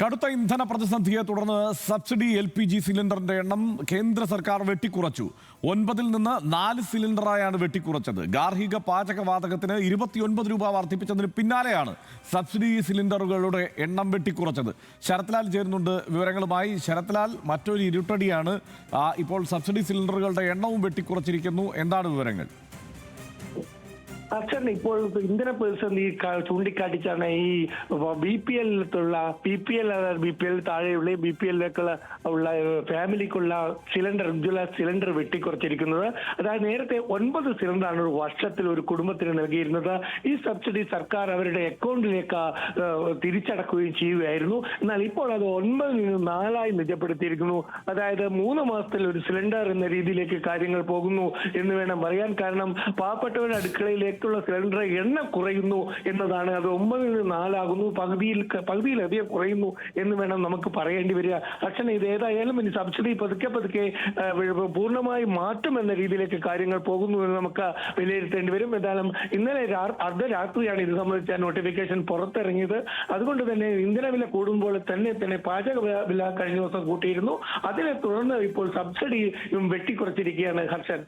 കടുത്ത ഇന്ധന പ്രതിസന്ധിയെ തുടർന്ന് സബ്സിഡി LPG സിലിണ്ടറിന്റെ എണ്ണം കേന്ദ്ര സർക്കാർ വെട്ടിക്കുറച്ചു. 9 നിന്ന് 4 സിലിണ്ടറായാണ് വെട്ടിക്കുറച്ചത്. ഗാർഹിക പാചകവാതകത്തിന് 29 രൂപ വർദ്ധിപ്പിച്ചതിന് പിന്നാലെയാണ് സബ്സിഡി സിലിണ്ടറുകളുടെ എണ്ണം വെട്ടിക്കുറച്ചത്. ശരത്ലാൽ ചേരുന്നുണ്ട് വിവരങ്ങളുമായി. ശരത്ലാൽ, മറ്റൊരു ഇരുട്ടടിയാണ്. ഇപ്പോൾ സബ്സിഡി സിലിണ്ടറുകളുടെ എണ്ണവും വെട്ടിക്കുറച്ചിരിക്കുന്നു. എന്താണ് വിവരങ്ങൾ? അച്ഛൻ ഇപ്പോൾ ഇന്ധന പ്രതിസന്ധി ചൂണ്ടിക്കാട്ടിച്ചാണ് ഈ BPL താഴെയുള്ള BPL-ലേക്കുള്ള ഫാമിലിക്കുള്ള ഉജ്ജ്വല സിലിണ്ടർ വെട്ടിക്കുറച്ചിരിക്കുന്നത്. അതായത് നേരത്തെ 9 സിലിണ്ടറാണ് ഒരു വർഷത്തിൽ ഒരു കുടുംബത്തിന് നൽകിയിരുന്നത്. ഈ സബ്സിഡി സർക്കാർ അവരുടെ അക്കൗണ്ടിലേക്ക് തിരിച്ചടക്കുകയും ചെയ്യുകയായിരുന്നു. എന്നാൽ ഇപ്പോൾ അത് 9 നിന്ന് 4 നിജപ്പെടുത്തിയിരിക്കുന്നു. അതായത് 3 മാസത്തിൽ ഒരു സിലിണ്ടർ എന്ന രീതിയിലേക്ക് കാര്യങ്ങൾ പോകുന്നു എന്ന് വേണം പറയാൻ. കാരണം പാവപ്പെട്ടവരുടെ അടുക്കളയിലേക്ക് സിലിണ്ടർ എണ്ണം കുറയുന്നു എന്നതാണ്. അത് 9 നിന്ന് 4 ആകുന്നു, പകുതിയിലധികം കുറയുന്നു എന്ന് വേണം നമുക്ക് പറയേണ്ടി വരിക. പക്ഷേ ഇത് ഏതായാലും ഇനി സബ്സിഡി പതുക്കെ പൂർണ്ണമായി മാറ്റും എന്ന രീതിയിലേക്ക് കാര്യങ്ങൾ പോകുന്നു എന്ന് നമുക്ക് വിലയിരുത്തേണ്ടി വരും. എന്തായാലും ഇന്നലെ അർദ്ധരാത്രിയാണ് ഇത് സംബന്ധിച്ച നോട്ടിഫിക്കേഷൻ പുറത്തിറങ്ങിയത്. അതുകൊണ്ട് തന്നെ ഇന്ധനവില കൂടുമ്പോൾ തന്നെ പാചക വില കഴിഞ്ഞ ദിവസം കൂട്ടിയിരുന്നു. അതിനെ തുടർന്ന് ഇപ്പോൾ സബ്സിഡിയും വെട്ടിക്കുറച്ചിരിക്കുകയാണ് ഹർഷൻ.